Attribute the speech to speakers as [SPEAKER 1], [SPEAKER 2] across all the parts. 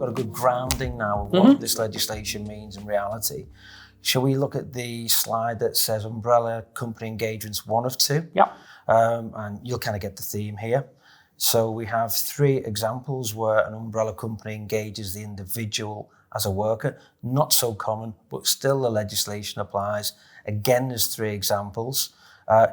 [SPEAKER 1] got a good grounding now of what this legislation means in reality, shall we look at the slide that says umbrella company engagements 1 of 2?
[SPEAKER 2] Yeah.
[SPEAKER 1] And you'll kind of get the theme here. So we have 3 examples where an umbrella company engages the individual as a worker. Not so common, but still the legislation applies. Again, there's 3 examples.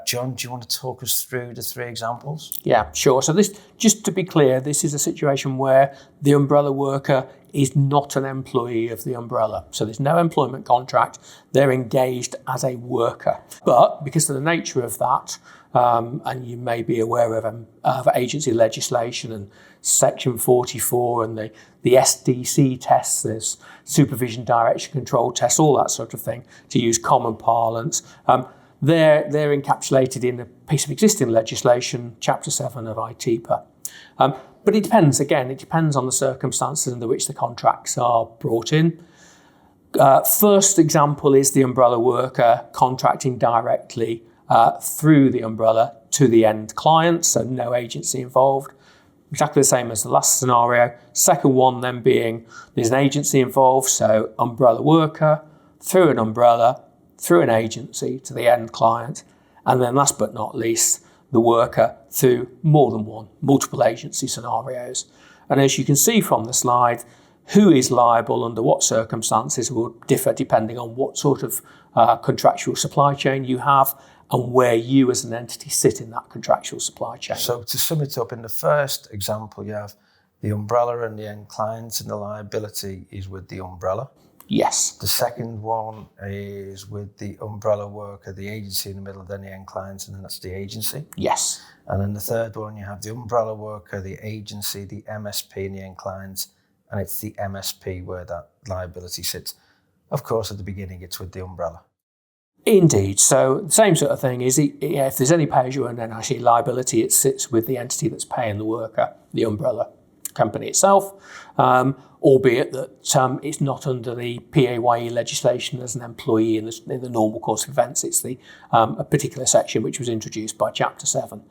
[SPEAKER 1] John, do you want to talk us through the 3 examples?
[SPEAKER 2] Yeah, sure. So this, just to be clear, this is a situation where the umbrella worker is not an employee of the umbrella. So there's no employment contract. They're engaged as a worker. But because of the nature of that, and you may be aware of agency legislation and Section 44 and the SDC tests, there's supervision, direction, control tests, all that sort of thing, to use common parlance. They're encapsulated in a piece of existing legislation, Chapter 7 of ITPA. But it depends on the circumstances under which the contracts are brought in. First example is the umbrella worker contracting directly through the umbrella to the end client, so no agency involved. Exactly the same as the last scenario. Second one then being there's an agency involved, so umbrella worker through an umbrella, through an agency to the end client. And then last but not least, the worker through more than one, multiple agency scenarios. And as you can see from the slide, who is liable under what circumstances will differ depending on what sort of contractual supply chain you have and where you as an entity sit in that contractual supply chain.
[SPEAKER 1] So to sum it up, in the first example, you have the umbrella and the end clients, and the liability is with the umbrella.
[SPEAKER 2] Yes.
[SPEAKER 1] The second one is with the umbrella worker, the agency in the middle, then the end clients, and then that's the agency.
[SPEAKER 2] Yes.
[SPEAKER 1] And then the third one, you have the umbrella worker, the agency, the MSP, and the end clients, and it's the MSP where that liability sits. Of course, at the beginning, it's with the umbrella.
[SPEAKER 2] Indeed. So the same sort of thing is if there's any pay-as-you-earn then actually liability, it sits with the entity that's paying the worker, the umbrella company itself, albeit that it's not under the PAYE legislation as an employee in the normal course of events. It's a particular section which was introduced by Chapter 7.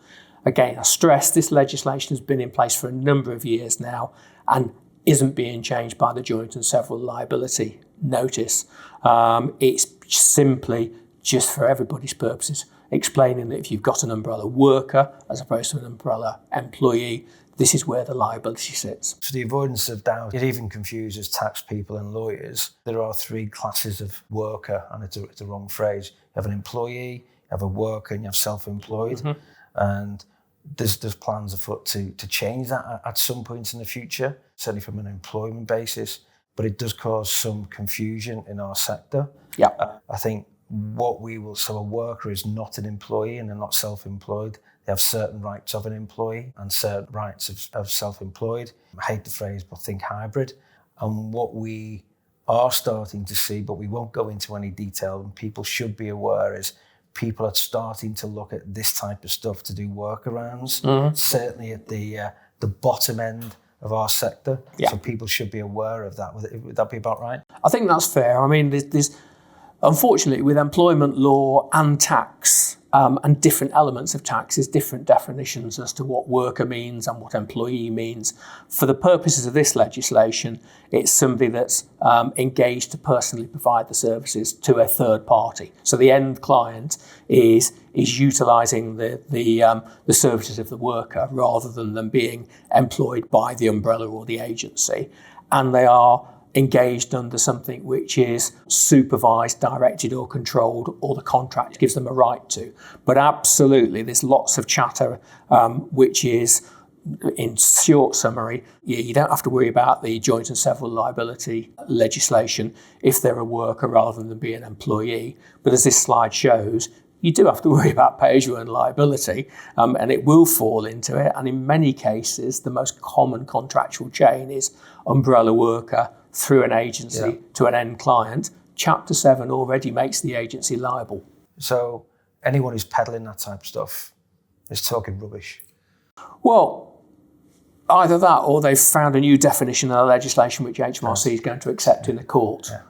[SPEAKER 2] Again, I stress this legislation has been in place for a number of years now and isn't being changed by the joint and several liability notice. It's simply, just for everybody's purposes, explaining that if you've got an umbrella worker as opposed to an umbrella employee, this is where the liability sits.
[SPEAKER 1] For the avoidance of doubt, it even confuses tax people and lawyers. There are 3 classes of worker, and it's a wrong phrase. You have an employee, you have a worker, and you have self-employed. Mm-hmm. And there's plans afoot to change that at some point in the future, certainly from an employment basis. But it does cause some confusion in our sector.
[SPEAKER 2] Yeah.
[SPEAKER 1] I think so a worker is not an employee and they're not self-employed. They have certain rights of an employee and certain rights of self-employed. I hate the phrase, but think hybrid. And what we are starting to see, but we won't go into any detail, and people should be aware, is people are starting to look at this type of stuff to do workarounds, certainly at the bottom end of our sector. Yeah. So people should be aware of that. Would that be about right?
[SPEAKER 2] I think that's fair. I mean, there's unfortunately, with employment law and tax, and different elements of tax, there's different definitions as to what worker means and what employee means. For the purposes of this legislation, it's somebody that's engaged to personally provide the services to a third party. So the end client is utilising the services of the worker rather than them being employed by the umbrella or the agency. And they are engaged under something which is supervised, directed or controlled, or the contract gives them a right to. But absolutely, there's lots of chatter which is, in short summary, you don't have to worry about the joint and several liability legislation if they're a worker rather than be an employee. But as this slide shows, you do have to worry about pay-as-you-earn liability, and it will fall into it. And in many cases, the most common contractual chain is umbrella worker through an agency to an end client. Chapter 7 already makes the agency liable.
[SPEAKER 1] So anyone who's peddling that type of stuff is talking rubbish.
[SPEAKER 2] Well, either that or they've found a new definition of the legislation which HMRC is going to accept in the court. Yeah.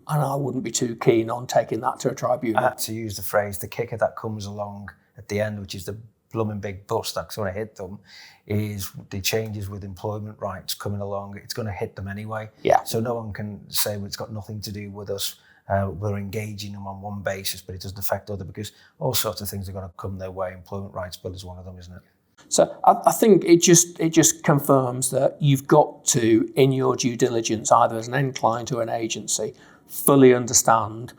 [SPEAKER 2] And I wouldn't be too keen on taking that to a tribunal.
[SPEAKER 1] To use the phrase, the kicker that comes along at the end, which is the blooming big bus that's going to hit them is the changes with employment rights coming along. It's going to hit them anyway.
[SPEAKER 2] Yeah.
[SPEAKER 1] So no one can say it's got nothing to do with us. We're engaging them on one basis, but it doesn't affect other, because all sorts of things are going to come their way. Employment rights bill is one of them, isn't it?
[SPEAKER 2] So I think it just confirms that you've got to, in your due diligence, either as an end client or an agency, fully understand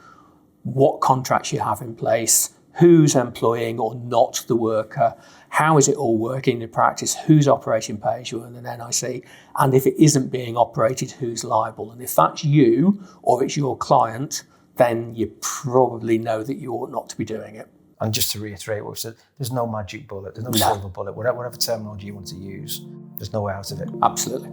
[SPEAKER 2] what contracts you have in place, who's employing or not the worker, how is it all working in practice, who's operating pay-as-you-earn and NIC, and if it isn't being operated, who's liable. And if that's you or it's your client, then you probably know that you ought not to be doing it.
[SPEAKER 1] And just to reiterate what we said, there's no magic bullet, there's no silver bullet, whatever terminology you want to use, there's no way out of it.
[SPEAKER 2] Absolutely.